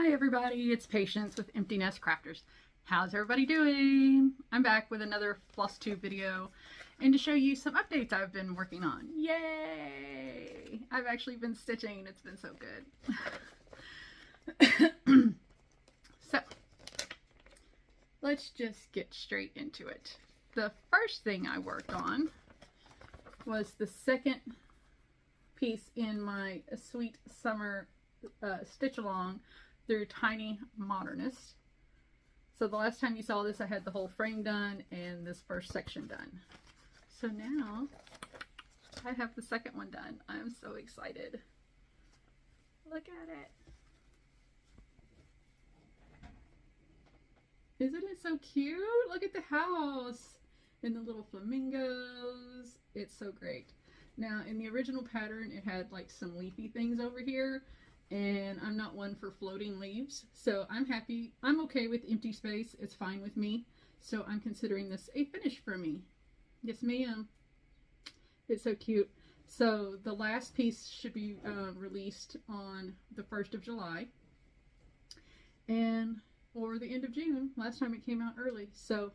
Hi everybody, it's Patience with Empty Nest Crafters. How's everybody doing? I'm back with another Flosstube video and to show you some updates I've been working on. Yay! I've actually been stitching. It's been so good. So, let's just get straight into it. The first thing I worked on was the second piece in my Sweet Summer stitch along through Tiny Modernist. So the last time you saw this, I had the whole frame done and this first section done. So now I have the second one done. I'm so excited. Look at it. Isn't it so cute? Look at the house and the little flamingos. It's so great. Now in the original pattern, it had like some leafy things over here. And I'm not one for floating leaves, so I'm happy. I'm okay with empty space. It's fine with me. So I'm considering this a finish for me. Yes, ma'am. It's so cute. So the last piece should be released on the 1st of July. Or the end of June. Last time it came out early. So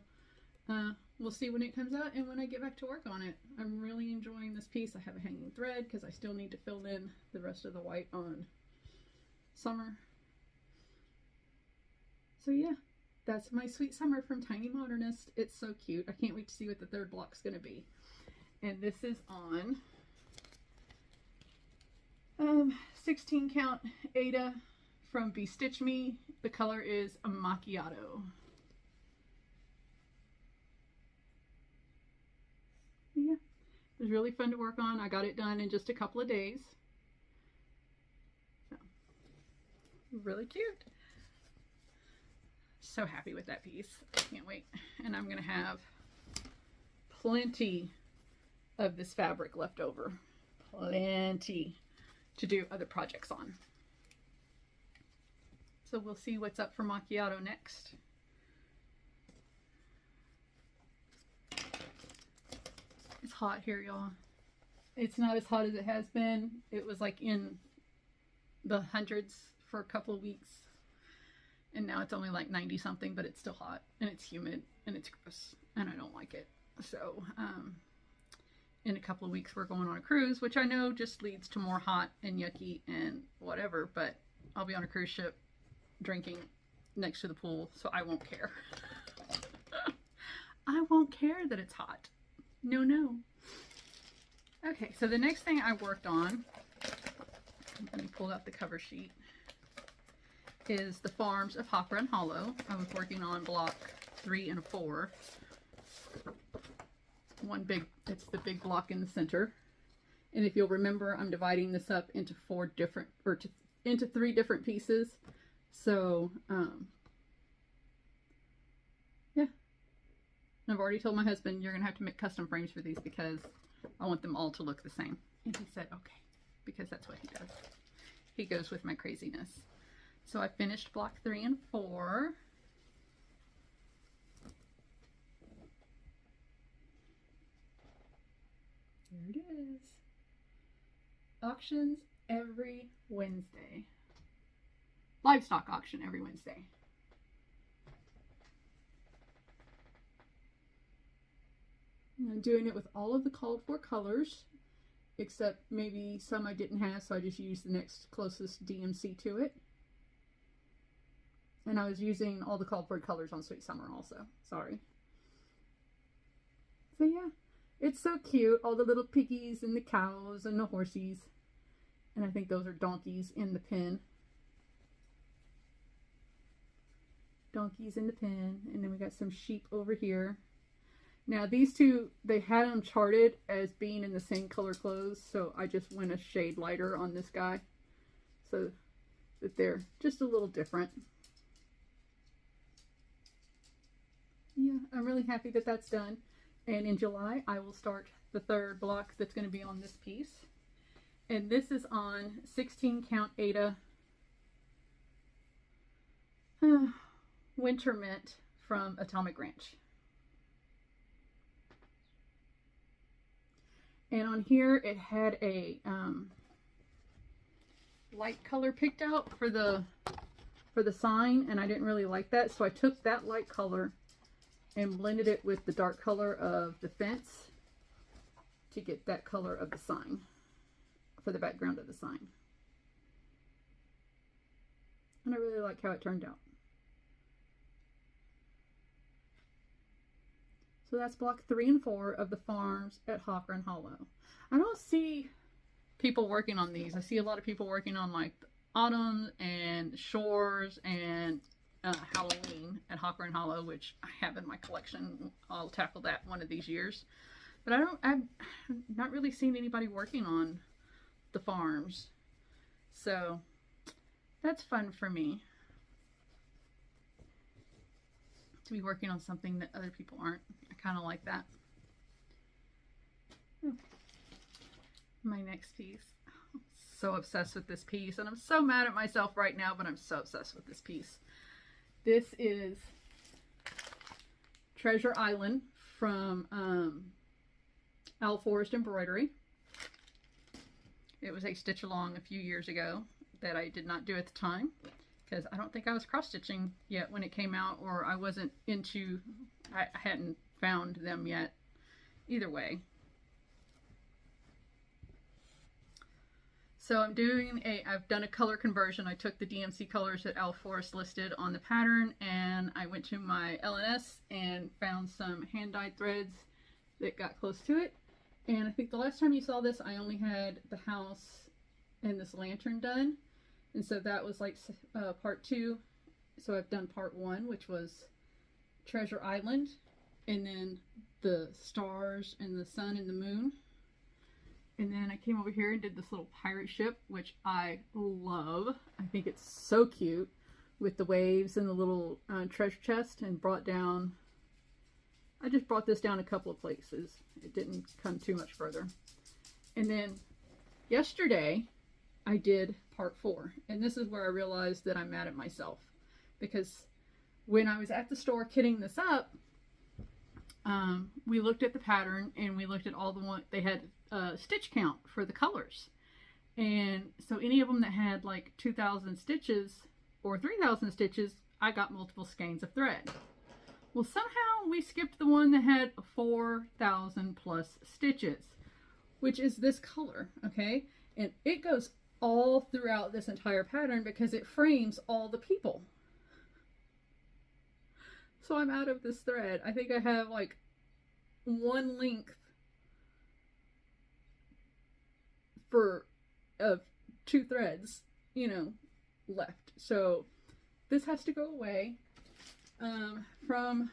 we'll see when it comes out and when I get back to work on it. I'm really enjoying this piece. I have a hanging thread because I still need to fill in the rest of the white on Summer. So yeah, that's my Sweet Summer from Tiny Modernist. It's so cute. I can't wait to see what the third block's going to be. And this is on 16 count Ada from Bestitch Me. The color is a Macchiato. Yeah, it was really fun to work on. I got it done in just a couple of days. Really cute. So happy with that piece. Can't wait. And I'm going to have plenty of this fabric left over. Plenty to do other projects on. So we'll see what's up for Macchiato next. It's hot here, y'all. It's not as hot as it has been. It was like in the hundreds for a couple of weeks, and now it's only like 90 something, but it's still hot and it's humid and it's gross and I don't like it. So in a couple of weeks we're going on a cruise, which I know just leads to more hot and yucky and whatever, but I'll be on a cruise ship drinking next to the pool, so I won't care. I won't care that it's hot. No. Okay, so the next thing I worked on, let me pull out the cover sheet, is the Farms of Hop Run Hollow. I was working on block 3 and 4. It's the big block in the center. And if you'll remember, I'm dividing this up into into 3 different pieces. So, yeah. I've already told my husband, you're going to have to make custom frames for these because I want them all to look the same. And he said, okay, because that's what he does. He goes with my craziness. So I finished block 3 and 4. There it is. Auctions every Wednesday. Livestock auction every Wednesday. And I'm doing it with all of the called for colors, except maybe some I didn't have, so I just used the next closest DMC to it. And I was using all the called for colors on Sweet Summer also. Sorry. So yeah, it's so cute. All the little piggies and the cows and the horsies. And I think those are donkeys in the pen. Donkeys in the pen. And then we got some sheep over here. Now these two, they had them charted as being in the same color clothes. So I just went a shade lighter on this guy. So that they're just a little different. Yeah, I'm really happy that that's done. And in July, I will start the third block that's going to be on this piece. And this is on 16 count Ada Winter Mint from Atomic Ranch. And on here, it had a light color picked out for the for the sign, and I didn't really like that, so I took that light color and blended it with the dark color of the fence to get that color of the sign for the background of the sign. And I really like how it turned out. So that's block 3 and 4 of the farms at Hawker & Hollow. I don't see people working on these. I see a lot of people working on like autumn and shores and Halloween at Hawker & Hollow, which I have in my collection. I'll tackle that one of these years. But I've not really seen anybody working on the farms. So that's fun for me to be working on something that other people aren't. I kind of like that. My next piece. I'm so obsessed with this piece, and I'm so mad at myself right now, but I'm so obsessed with this piece. This is Treasure Island from Owl Forest Embroidery. It was a stitch along a few years ago that I did not do at the time, because I don't think I was cross-stitching yet when it came out, or I wasn't into, I hadn't found them yet. Either way. So I've done a color conversion. I took the DMC colors that Owl Forest listed on the pattern, and I went to my LNS and found some hand-dyed threads that got close to it. And I think the last time you saw this, I only had the house and this lantern done. And so that was like part 2. So I've done part 1, which was Treasure Island, and then the stars and the sun and the moon. And then I came over here and did this little pirate ship, which I love. I think it's so cute with the waves and the little treasure chest, and I just brought this down a couple of places. It didn't come too much further. And then yesterday I did part 4, and this is where I realized that I'm mad at myself, because when I was at the store kitting this up, we looked at the pattern and we looked at all the ones they had stitch count for the colors, and so any of them that had like 2,000 stitches or 3,000 stitches, I got multiple skeins of thread. Well, somehow we skipped the one that had 4,000 plus stitches, which is this color, okay? And it goes all throughout this entire pattern because it frames all the people. So I'm out of this thread. I think I have like one length of 2 threads, left. So this has to go away. From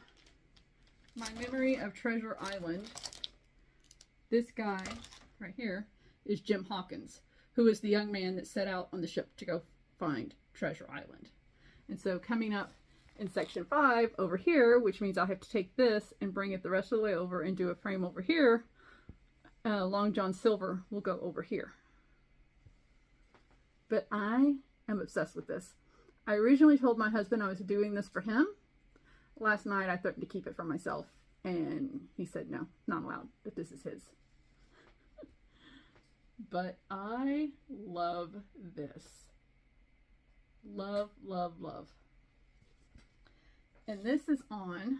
my memory of Treasure Island, this guy right here is Jim Hawkins, who is the young man that set out on the ship to go find Treasure Island. And so coming up in section 5 over here, which means I'll have to take this and bring it the rest of the way over and do a frame over here, Long John Silver will go over here. But I am obsessed with this. I originally told my husband I was doing this for him. Last night I threatened to keep it for myself, and he said no, not allowed, that this is his. But I love this. Love, love, love. And this is on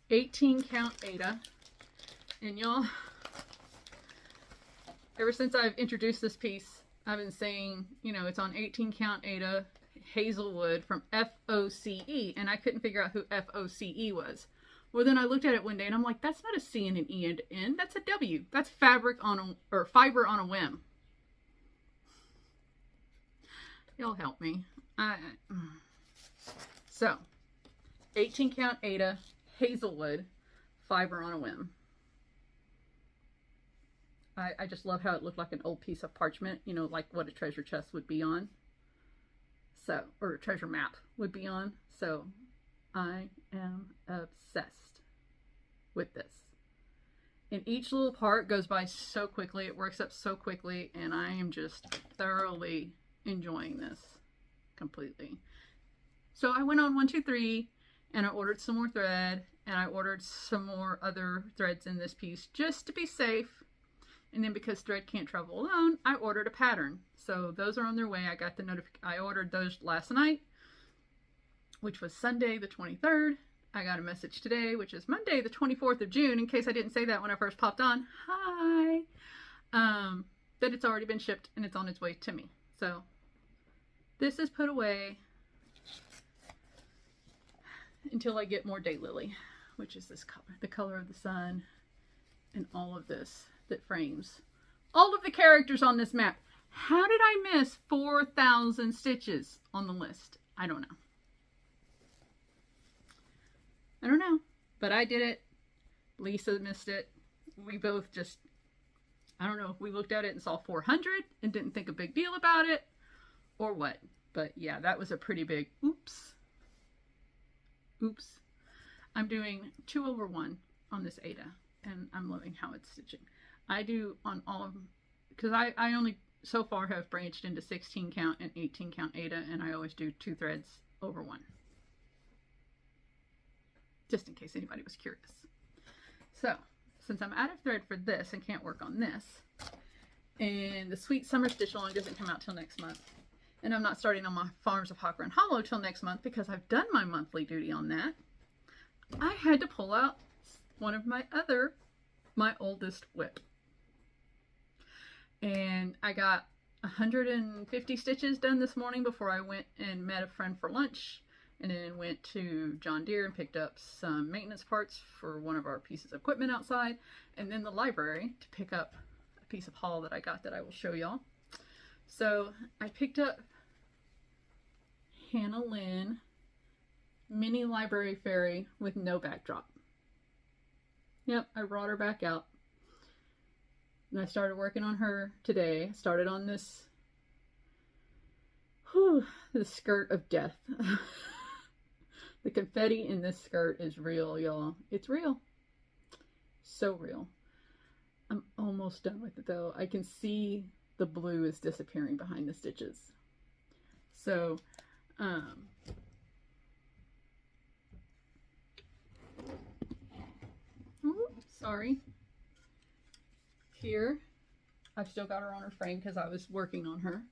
18 count Aida. And y'all, ever since I've introduced this piece, I've been saying, it's on 18 count Aida, Hazelwood from FOCE, and I couldn't figure out who FOCE was. Well, then I looked at it one day and I'm like, that's not a C and an E and an N, that's a W. That's fiber on a whim. Y'all help me. So, 18 count Aida, Hazelwood, fiber on a whim. I just love how it looked like an old piece of parchment, like what a treasure chest would be on. So, or a treasure map would be on. So, I am obsessed with this. And each little part goes by so quickly. It works up so quickly, and I am just thoroughly enjoying this completely. So I went on 123 and I ordered some more thread, and I ordered some more other threads in this piece just to be safe. And then because thread can't travel alone, I ordered a pattern. So those are on their way. I got the I ordered those last night. which was Sunday the 23rd. I got a message today, which is Monday the 24th of June, in case I didn't say that when I first popped on. Hi! That it's already been shipped and it's on its way to me. So this is put away until I get more daylily, which is this color, the color of the sun, and all of this that frames all of the characters on this map. How did I miss 4,000 stitches on the list? I don't know. I don't know, but I did it. Lisa missed it. We both just, I don't know if we looked at it and saw 400 and didn't think a big deal about it or what. But yeah, that was a pretty big oops. Oops. I'm doing 2/1 on this Ada, and I'm loving how it's stitching. I do on all of them, because I only so far have branched into 16 count and 18 count Ada, and I always do 2 threads over 1. Just in case anybody was curious. So, since I'm out of thread for this and can't work on this, and the Sweet Summer Stitch Along doesn't come out till next month, and I'm not starting on my Farms of Hawk Run Hollow till next month because I've done my monthly duty on that, I had to pull out one of my oldest WIP. And I got 150 stitches done this morning before I went and met a friend for lunch, and then went to John Deere and picked up some maintenance parts for one of our pieces of equipment outside, and then the library to pick up a piece of haul that I got that I will show y'all. So I picked up Hannah Lynn Mini Library Fairy with no backdrop. Yep, I brought her back out. And I started working on her today. Started on this, the skirt of death. The confetti in this skirt is real, y'all. It's real. So real. I'm almost done with it though. I can see the blue is disappearing behind the stitches. So, sorry. Here, I've still got her on her frame because I was working on her.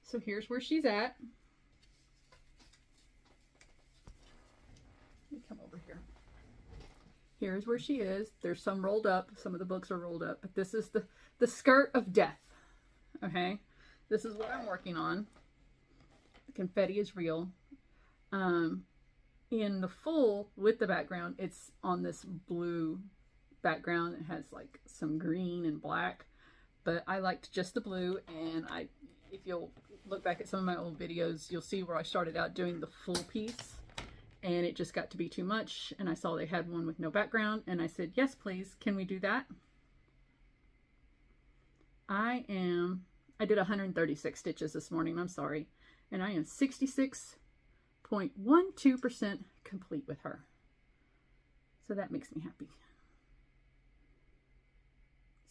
So here's where she's at. Let me come over here. Here's where she is. There's some rolled up. Some of the books are rolled up, but this is the skirt of death. Okay, this is what I'm working on. The confetti is real. In the full with the background, it's on this blue background. It has like some green and black, but I liked just the blue, and if you'll look back at some of my old videos, you'll see where I started out doing the full piece, and it just got to be too much, and I saw they had one with no background, and I said, yes please, can we do that? I did 136 stitches this morning, I'm sorry, and I am 66.12% complete with her. So that makes me happy.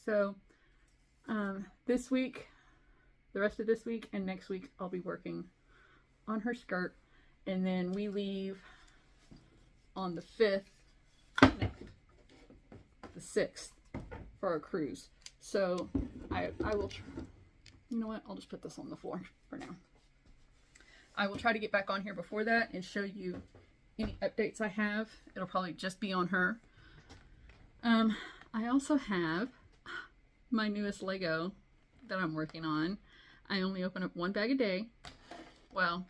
So this week, the rest of this week and next week, I'll be working on her skirt, and then we leave on the 5th, no, the 6th for our cruise. So I will, you know what, I'll just put this on the floor for now. I will try to get back on here before that and show you any updates I have. It'll probably just be on her. I also have my newest Lego that I'm working on. I only open up 1 bag a day. Well,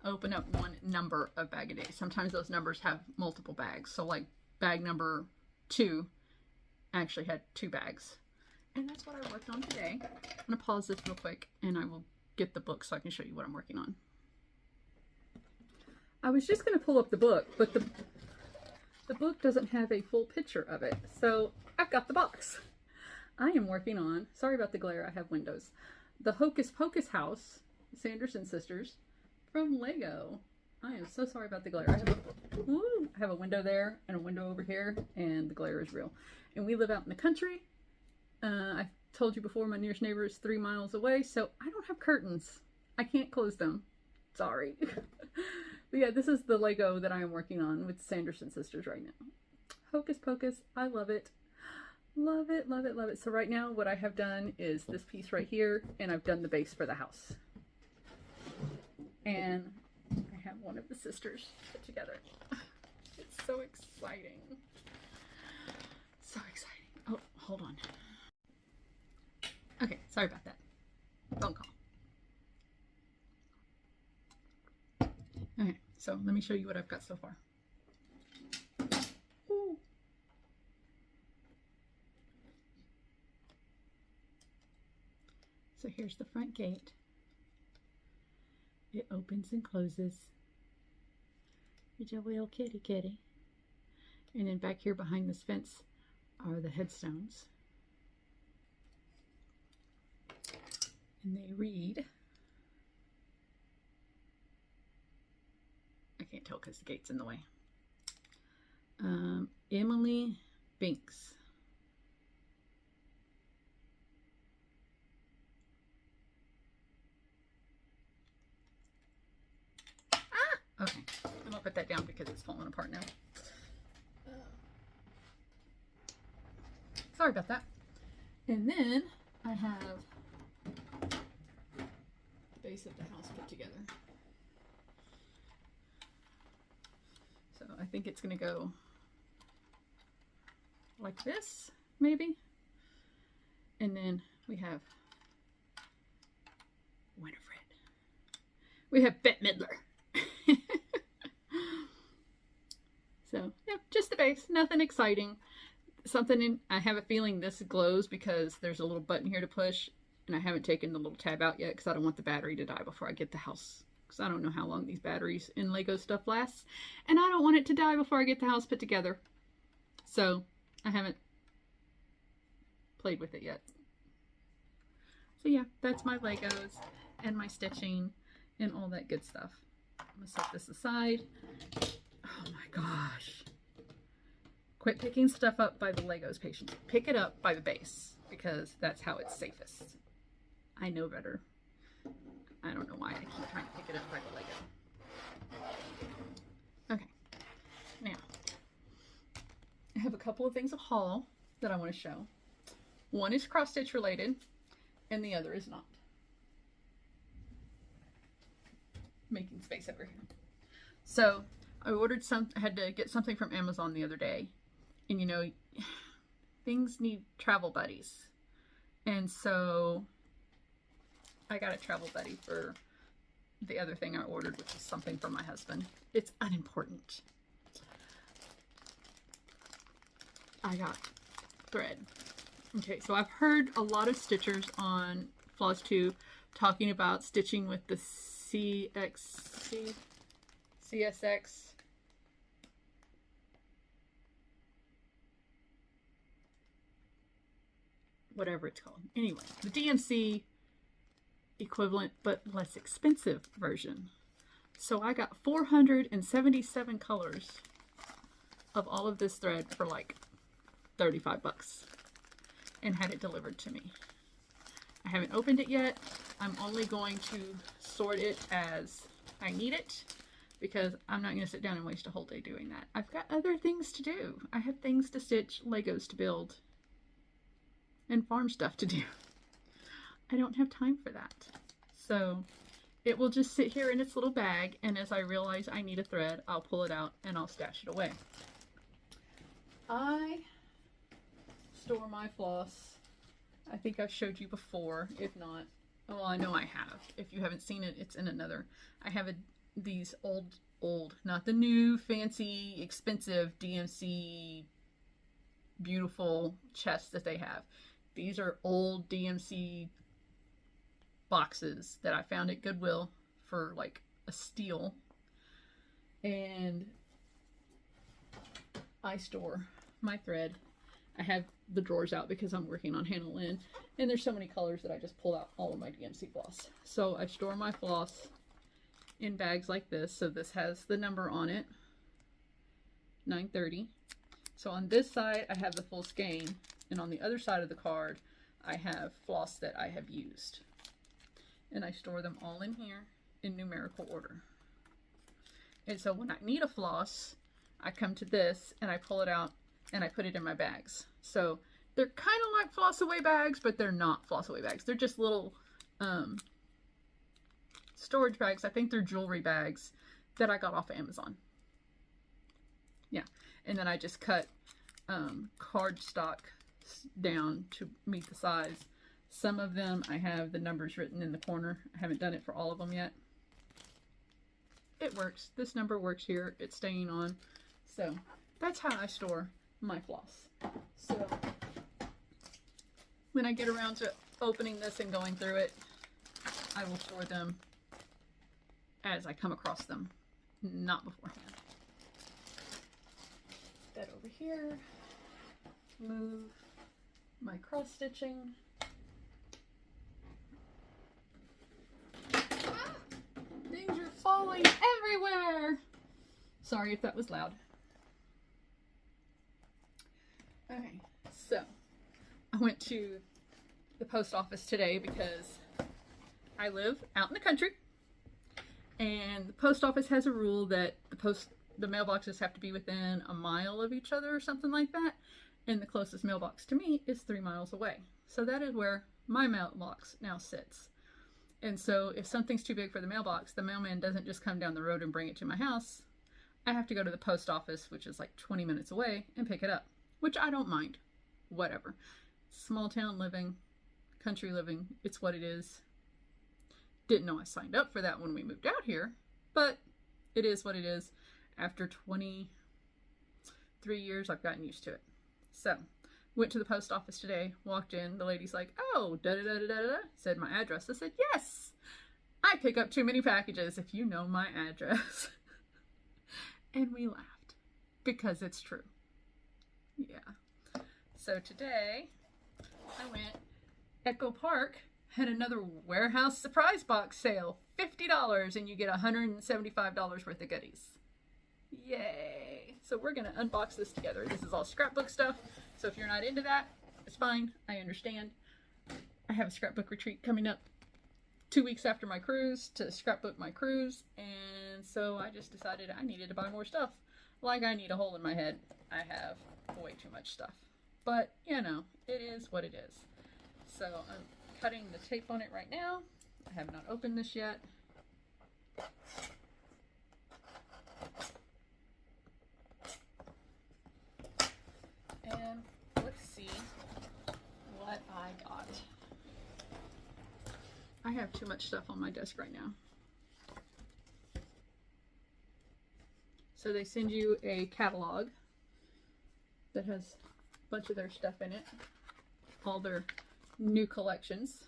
I open up 1 number of bag a day. Sometimes those numbers have multiple bags. So like bag number 2 actually had 2 bags. And that's what I worked on today. I'm gonna pause this real quick and I will get the book so I can show you what I'm working on. I was just gonna pull up the book, but the book doesn't have a full picture of it. So I've got the box. I am working on, sorry about the glare, I have windows, the Hocus Pocus house, Sanderson sisters, from Lego. I am so sorry about the glare. I have a window there and a window over here, and the glare is real. And we live out in the country. I told you before, my nearest neighbor is 3 miles away, so I don't have curtains. I can't close them. Sorry. But yeah, this is the Lego that I am working on with Sanderson sisters right now. Hocus Pocus, I love it. Love it, love it, love it. So right now what I have done is this piece right here, and I've done the base for the house. And I have one of the sisters put together. It's so exciting. So exciting. Oh, hold on. Okay, sorry about that. Phone call. Okay, so let me show you what I've got so far. Ooh. So here's the front gate. It opens and closes. Here's your little kitty kitty. And then back here behind this fence are the headstones. And they read, I can't tell because the gate's in the way. Emily Binks. Okay, I'm gonna put that down because it's falling apart now. Sorry about that. And then I have the base of the house put together. So I think it's gonna go like this, maybe. And then we have Winifred. We have Bette Midler. So yeah, just the base, nothing exciting. Something in, I have a feeling this glows because there's a little button here to push, and I haven't taken the little tab out yet because I don't want the battery to die before I get the house, because I don't know how long these batteries in Lego stuff lasts, and I don't want it to die before I get the house put together. So I haven't played with it yet. So yeah, that's my Legos and my stitching and all that good stuff. I'm gonna set this aside. Oh my gosh. Quit picking stuff up by the Legos, patience. Pick it up by the base, because that's how it's safest. I know better. I don't know why I keep trying to pick it up by the Lego. Okay. Now, I have a couple of things of haul that I want to show. One is cross stitch related, and the other is not. Making space over here. So I ordered I had to get something from Amazon the other day, and you know, things need travel buddies, and so I got a travel buddy for the other thing I ordered, which is something for my husband. It's unimportant. I got thread. Okay, so I've heard a lot of stitchers on Flosstube talking about stitching with the CSX whatever it's called. Anyway, the DMC equivalent but less expensive version. So I got 477 colors of all of this thread for like 35 bucks and had it delivered to me. I haven't opened it yet. I'm only going to sort it as I need it, because I'm not going to sit down and waste a whole day doing that. I've got other things to do. I have things to stitch, Legos to build, and farm stuff to do. I don't have time for that. So it will just sit here in its little bag, and as I realize I need a thread, I'll pull it out and I'll stash it away. I store my floss. I think I've showed you before. If not, well, I know I have. If you haven't seen it, it's in another. I have these old, not the new, fancy, expensive DMC beautiful chests that they have. These are old DMC boxes that I found at Goodwill for like a steal. And I store my thread. I have the drawers out because I'm working on Hannah Lynn, and there's so many colors that I just pull out all of my DMC floss. So I store my floss in bags like this. So this has the number on it, 930. So on this side I have the full skein, and on the other side of the card I have floss that I have used, and I store them all in here in numerical order. And so when I need a floss, I come to this and I pull it out and I put it in my bags. So they're kind of like floss away bags, but they're not floss away bags. They're just little storage bags. I think they're jewelry bags that I got off of Amazon. Yeah, and then I just cut cardstock down to meet the size. Some of them I have the numbers written in the corner. I haven't done it for all of them yet. It works. This number works here. It's staying on. So that's how I store my floss. So when I get around to opening this and going through it, I will store them as I come across them, not beforehand. That over here. Move my cross stitching. Things are falling everywhere. Sorry if that was loud. Okay, so I went to the post office today because I live out in the country, and the post office has a rule that the mailboxes have to be within a mile of each other or something like that, and the closest mailbox to me is 3 miles away. So that is where my mailbox now sits. And so if something's too big for the mailbox, the mailman doesn't just come down the road and bring it to my house. I have to go to the post office, which is like 20 minutes away, and pick it up, which I don't mind. Whatever. Small town living, country living, it's what it is. Didn't know I signed up for that when we moved out here, but it is what it is. After 23 years, I've gotten used to it. So, went to the post office today, walked in, the lady's like, oh, da-da-da-da-da-da, said my address. I said, yes, I pick up too many packages if you know my address. And we laughed, because it's true. Yeah. So today, I went, Echo Park had another warehouse surprise box sale, $50, and you get $175 worth of goodies. Yay! So we're going to unbox this together. This is all scrapbook stuff, so if you're not into that, it's fine. I understand. I have a scrapbook retreat coming up 2 weeks after my cruise to scrapbook my cruise, and so I just decided I needed to buy more stuff. Like I need a hole in my head. I have way too much stuff. But, you know, it is what it is. So I'm cutting the tape on it right now. I have not opened this yet. And let's see what I got. I have too much stuff on my desk right now. So they send you a catalog that has a bunch of their stuff in it. All their new collections.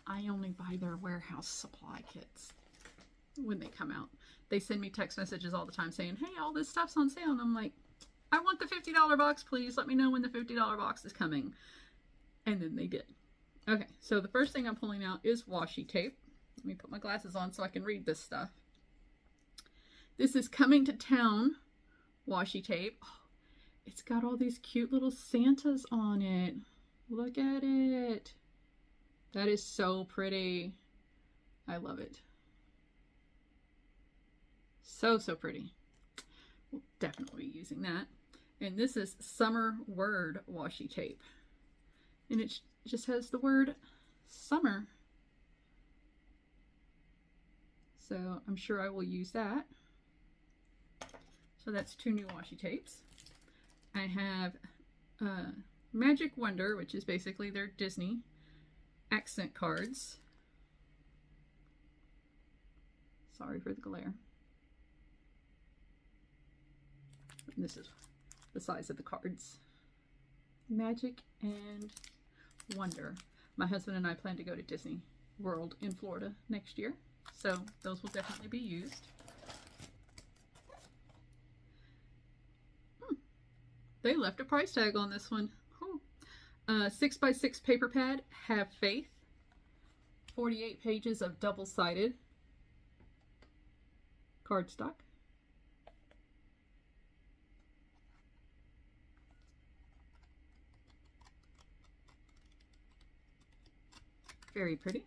I only buy their warehouse supply kits when they come out. They send me text messages all the time saying, hey, all this stuff's on sale. And I'm like, I want the $50 box, please. Let me know when the $50 box is coming. And then they did. Okay, so the first thing I'm pulling out is washi tape. Let me put my glasses on so I can read this stuff. This is Coming to Town washi tape. Oh, it's got all these cute little Santas on it. Look at it. That is so pretty. I love it. So, so pretty. We'll definitely be using that. And this is Summer Word washi tape. And it just has the word summer. So I'm sure I will use that. So that's 2 new washi tapes. I have Magic Wonder, which is basically their Disney accent cards. Sorry for the glare. And this is the size of the cards. Magic and Wonder. My husband and I plan to go to Disney World in Florida next year, so those will definitely be used. They left a price tag on this one. 6x6 paper pad, Have Faith. 48 pages of double-sided cardstock. Very pretty.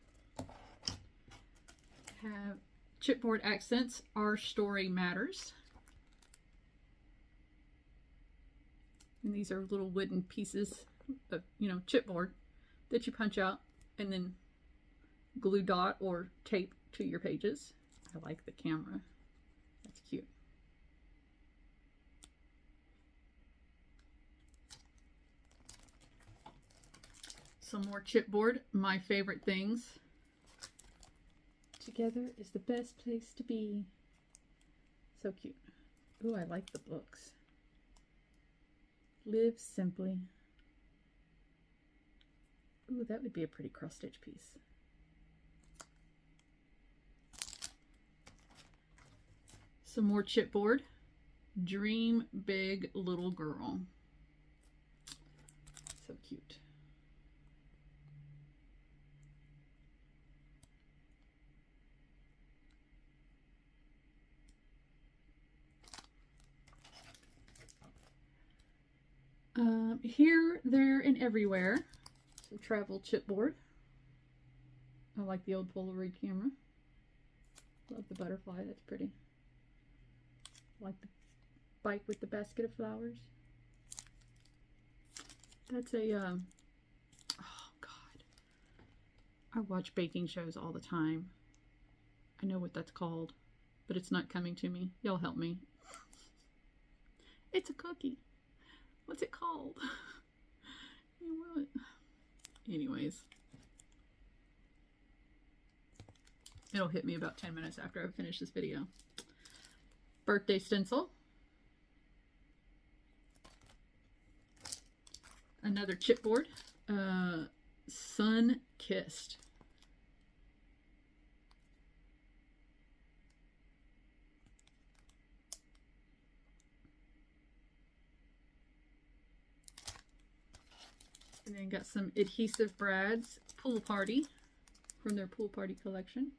Have chipboard accents, Our Story Matters. And these are little wooden pieces of, chipboard that you punch out and then glue dot or tape to your pages. I like the camera. That's cute. Some more chipboard, my favorite things. Together is the best place to be. So cute. Ooh, I like the books. Live simply. Ooh, that would be a pretty cross stitch piece. Some more chipboard. Dream big, little girl. So cute. Here, there, and everywhere. So travel chipboard. I like the old Polaroid camera. Love the butterfly, that's pretty. Like the bike with the basket of flowers. That's a, oh God. I watch baking shows all the time. I know what that's called, but it's not coming to me. Y'all help me. It's a cookie. What's it called? Anyways. It'll hit me about 10 minutes after I finish this video. Birthday stencil. Another chipboard. Sun Kissed. And then got some Adhesive Brad's Pool Party from their Pool Party collection.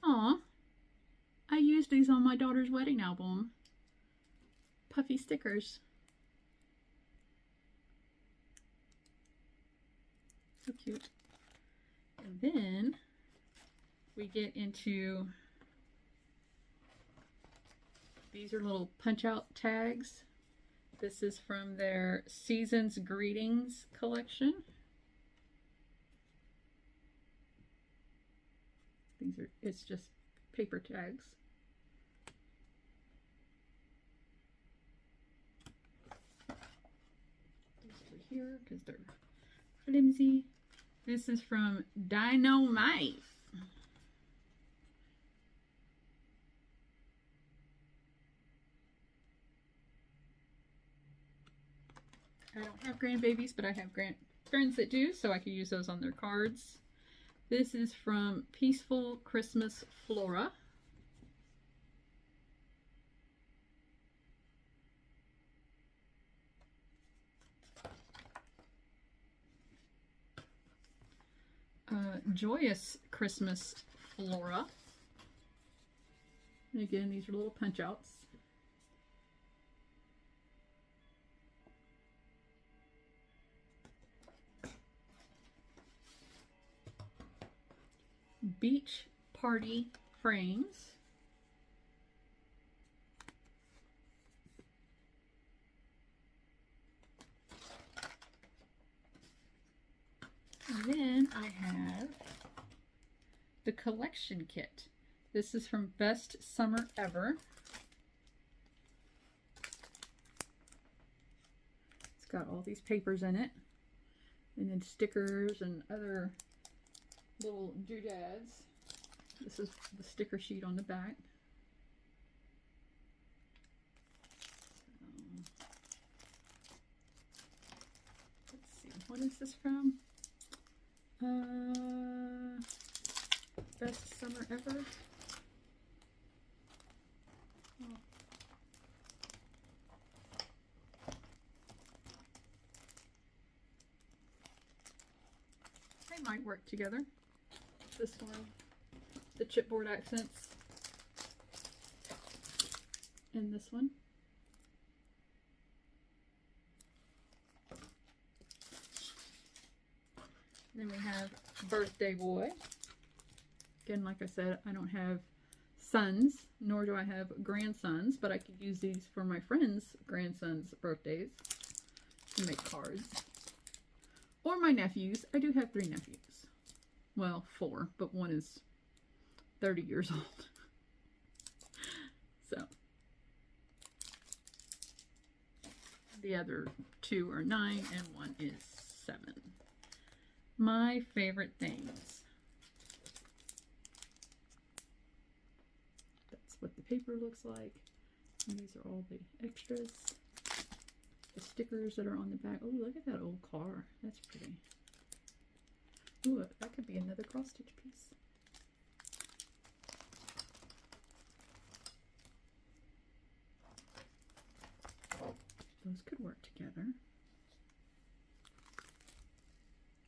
Aw, I used these on my daughter's wedding album. Puffy stickers. So cute. And then we get into, these are little punch out tags. This is from their Season's Greetings collection. These are, it's just paper tags. These are here because they're flimsy. This is from Dynamite. I don't have grandbabies, but I have friends that do, so I can use those on their cards. This is from Peaceful Christmas Flora. Joyous Christmas Flora. And again, these are little punch outs. Beach Party frames. And then I have the collection kit. This is from Best Summer Ever. It's got all these papers in it, and then stickers and other little doodads. This is the sticker sheet on the back. So, let's see, what is this from? Best Summer Ever. Oh. They might work together. This one, the chipboard accents, and this one. Then we have Birthday Boy. Again, like I said, I don't have sons, nor do I have grandsons, but I could use these for my friends' grandsons' birthdays to make cards. Or my nephews. I do have 3 nephews. Well, 4, but one is 30 years old. So the other 2 are 9 and 1 is 7. My favorite things. That's what the paper looks like. And these are all the extras. The stickers that are on the back. Oh, look at that old car. That's pretty. Ooh, that could be another cross stitch piece. Those could work together.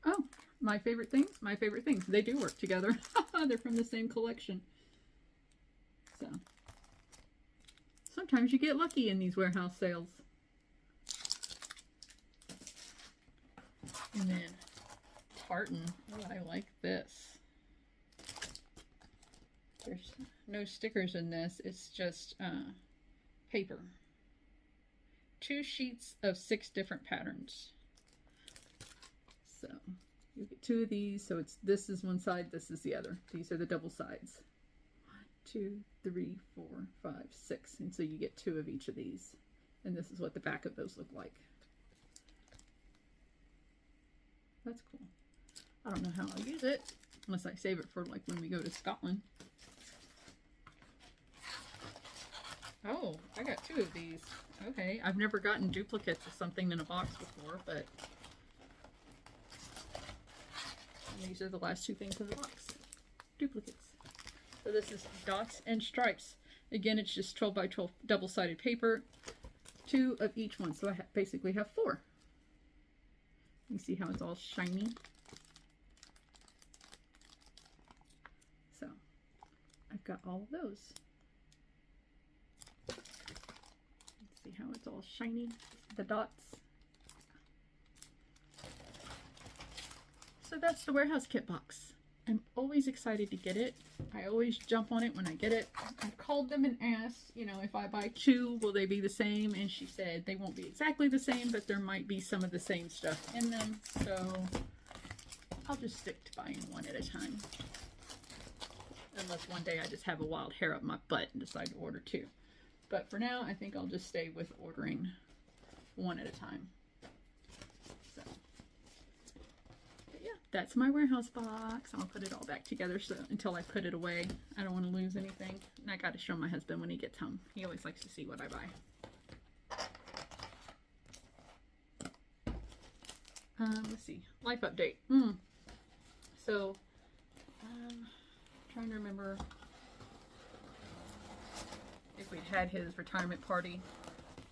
Oh, my favorite things. My favorite things. They do work together. They're from the same collection. So, sometimes you get lucky in these warehouse sales. And then tartan. Oh, I like this. There's no stickers in this. It's just paper. 2 sheets of 6 different patterns. So you get 2 of these. So this is one side, this is the other. These are the double sides. 1, 2, 3, 4, 5, 6. And so you get 2 of each of these. And this is what the back of those look like. That's cool. I don't know how I'll use it unless I save it for like when we go to Scotland. Oh, I got 2 of these. Okay, I've never gotten duplicates of something in a box before, but these are the last 2 things in the box. Duplicates. So this is dots and stripes. Again, it's just 12 by 12 double-sided paper. 2 of each one, so I basically have 4. You see how it's all shiny? So, I've got all of those. See how it's all shiny? The dots. So that's the warehouse kit box. I'm always excited to get it. I always jump on it when I get it. I've called them and asked, you know, if I buy 2, will they be the same? And she said they won't be exactly the same, but there might be some of the same stuff in them. So I'll just stick to buying 1 at a time. Unless one day I just have a wild hair up my butt and decide to order 2. But for now, I think I'll just stay with ordering 1 at a time. So, but yeah, that's my warehouse box. I'll put it all back together until I put it away. I don't want to lose anything. And I got to show my husband when he gets home. He always likes to see what I buy. Let's see. Life update. So, trying to remember if we'd had his retirement party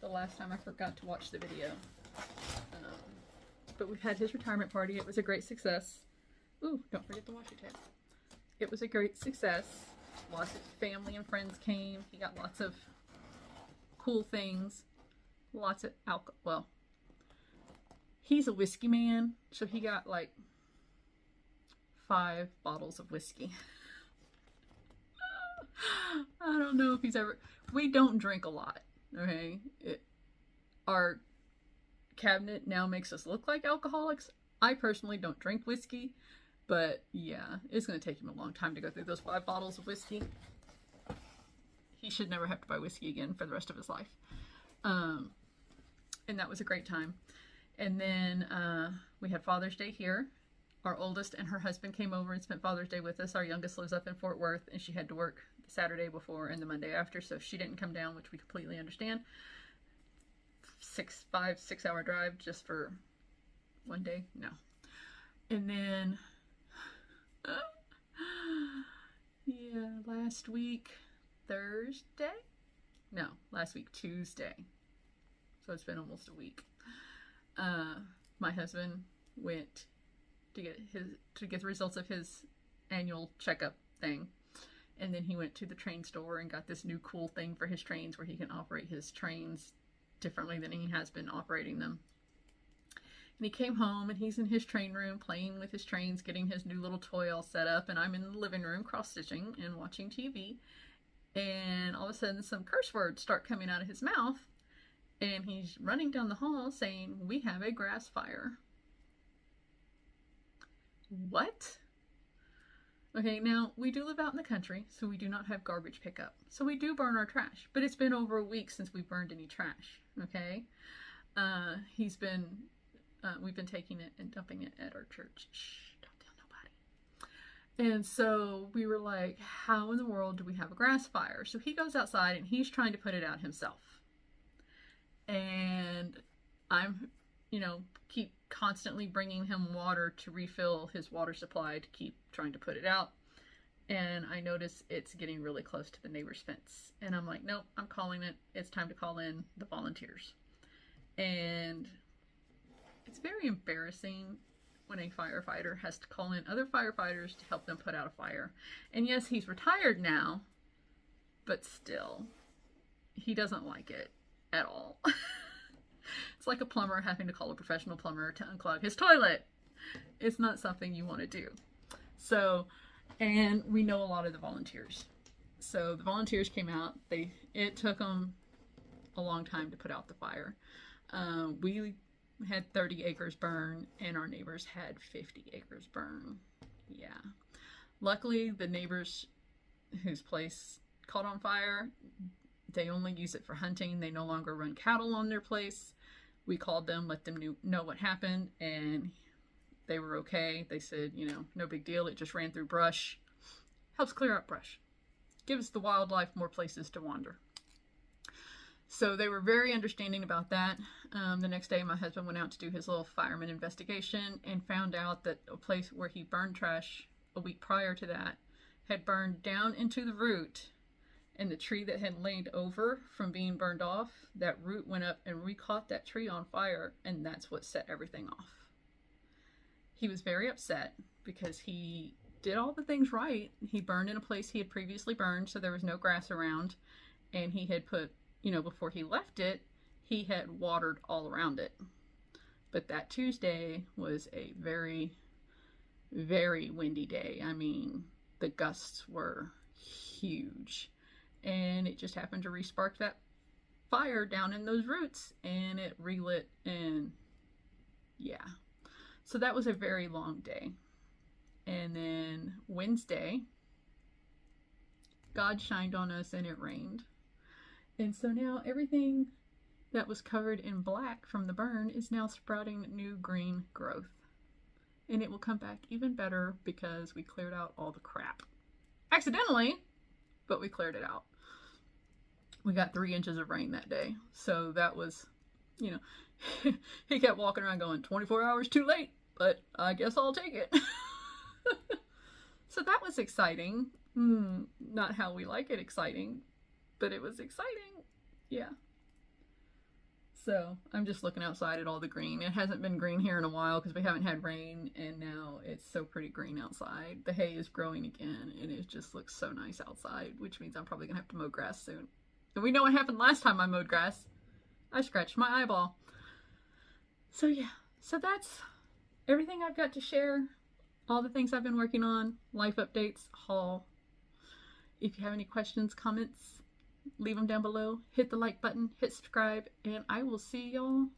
the last time. I forgot to watch the video. But we've had his retirement party. It was a great success. Ooh, don't forget the washi tape. It was a great success. Lots of family and friends came. He got lots of cool things. Lots of alcohol. Well, he's a whiskey man, so he got like 5 bottles of whiskey. I don't know if he's ever... We don't drink a lot, okay? Our cabinet now makes us look like alcoholics. I personally don't drink whiskey, but yeah, it's going to take him a long time to go through those 5 bottles of whiskey. He should never have to buy whiskey again for the rest of his life. And that was a great time. And then we had Father's Day here. Our oldest and her husband came over and spent Father's Day with us. Our youngest lives up in Fort Worth, and she had to work the Saturday before and the Monday after, so she didn't come down, which we completely understand. 5-6 hour drive just for one day? No. And then, yeah, last week, Thursday? No, last week, Tuesday. So it's been almost a week. My husband went to get the results of his annual checkup thing. And then he went to the train store and got this new cool thing for his trains where he can operate his trains differently than he has been operating them. And he came home and he's in his train room playing with his trains, getting his new little toy all set up. And I'm in the living room cross-stitching and watching TV. And all of a sudden some curse words start coming out of his mouth. And he's running down the hall saying, "We have a grass fire." What? Okay, now we do live out in the country, so we do not have garbage pickup. So we do burn our trash, but it's been over a week since we burned any trash. Okay, we've been taking it and dumping it at our church. Shh, don't tell nobody. And so we were like, how in the world do we have a grass fire? So he goes outside and he's trying to put it out himself. And I'm, keep constantly bringing him water to refill his water supply to keep trying to put it out. And I notice it's getting really close to the neighbor's fence. And I'm like, nope, I'm calling it. It's time to call in the volunteers. And it's very embarrassing when a firefighter has to call in other firefighters to help them put out a fire. And yes, he's retired now, but still, he doesn't like it at all. It's like a plumber having to call a professional plumber to unclog his toilet. It's not something you want to do. So, and we know a lot of the volunteers. So the volunteers came out. It took them a long time to put out the fire. We had 30 acres burn, and our neighbors had 50 acres burn. Yeah. Luckily, the neighbors whose place caught on fire, they only use it for hunting. They no longer run cattle on their place. We called them, let them know what happened, and they were okay. They said, no big deal. It just ran through brush. Helps clear up brush. Gives the wildlife more places to wander. So they were very understanding about that. The next day, my husband went out to do his little fireman investigation and found out that a place where he burned trash a week prior to that had burned down into the root, and the tree that had laid over from being burned off, that root went up and re-caught that tree on fire, and that's what set everything off. He was very upset because he did all the things right. He burned in a place he had previously burned, so there was no grass around, and he had put, before he left it, he had watered all around it. But that Tuesday was a very, very windy day. I mean, the gusts were huge. And it just happened to re-spark that fire down in those roots, and it relit, and yeah. So that was a very long day. And then Wednesday, God shined on us and it rained. And so now everything that was covered in black from the burn is now sprouting new green growth. And it will come back even better because we cleared out all the crap. Accidentally, but we cleared it out. We got 3 inches of rain that day. So that was, he kept walking around going, 24 hours too late, but I guess I'll take it. So that was exciting. Not how we like it exciting, but it was exciting. Yeah. So I'm just looking outside at all the green. It hasn't been green here in a while because we haven't had rain, and now it's so pretty green outside. The hay is growing again, and it just looks so nice outside, which means I'm probably going to have to mow grass soon. And we know what happened last time I mowed grass. I scratched my eyeball. So yeah, so that's everything I've got to share. All the things I've been working on, life updates, haul. If you have any questions, comments, leave them down below. Hit the like button, hit subscribe, and I will see y'all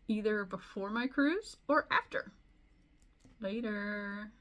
either before my cruise or after. Later.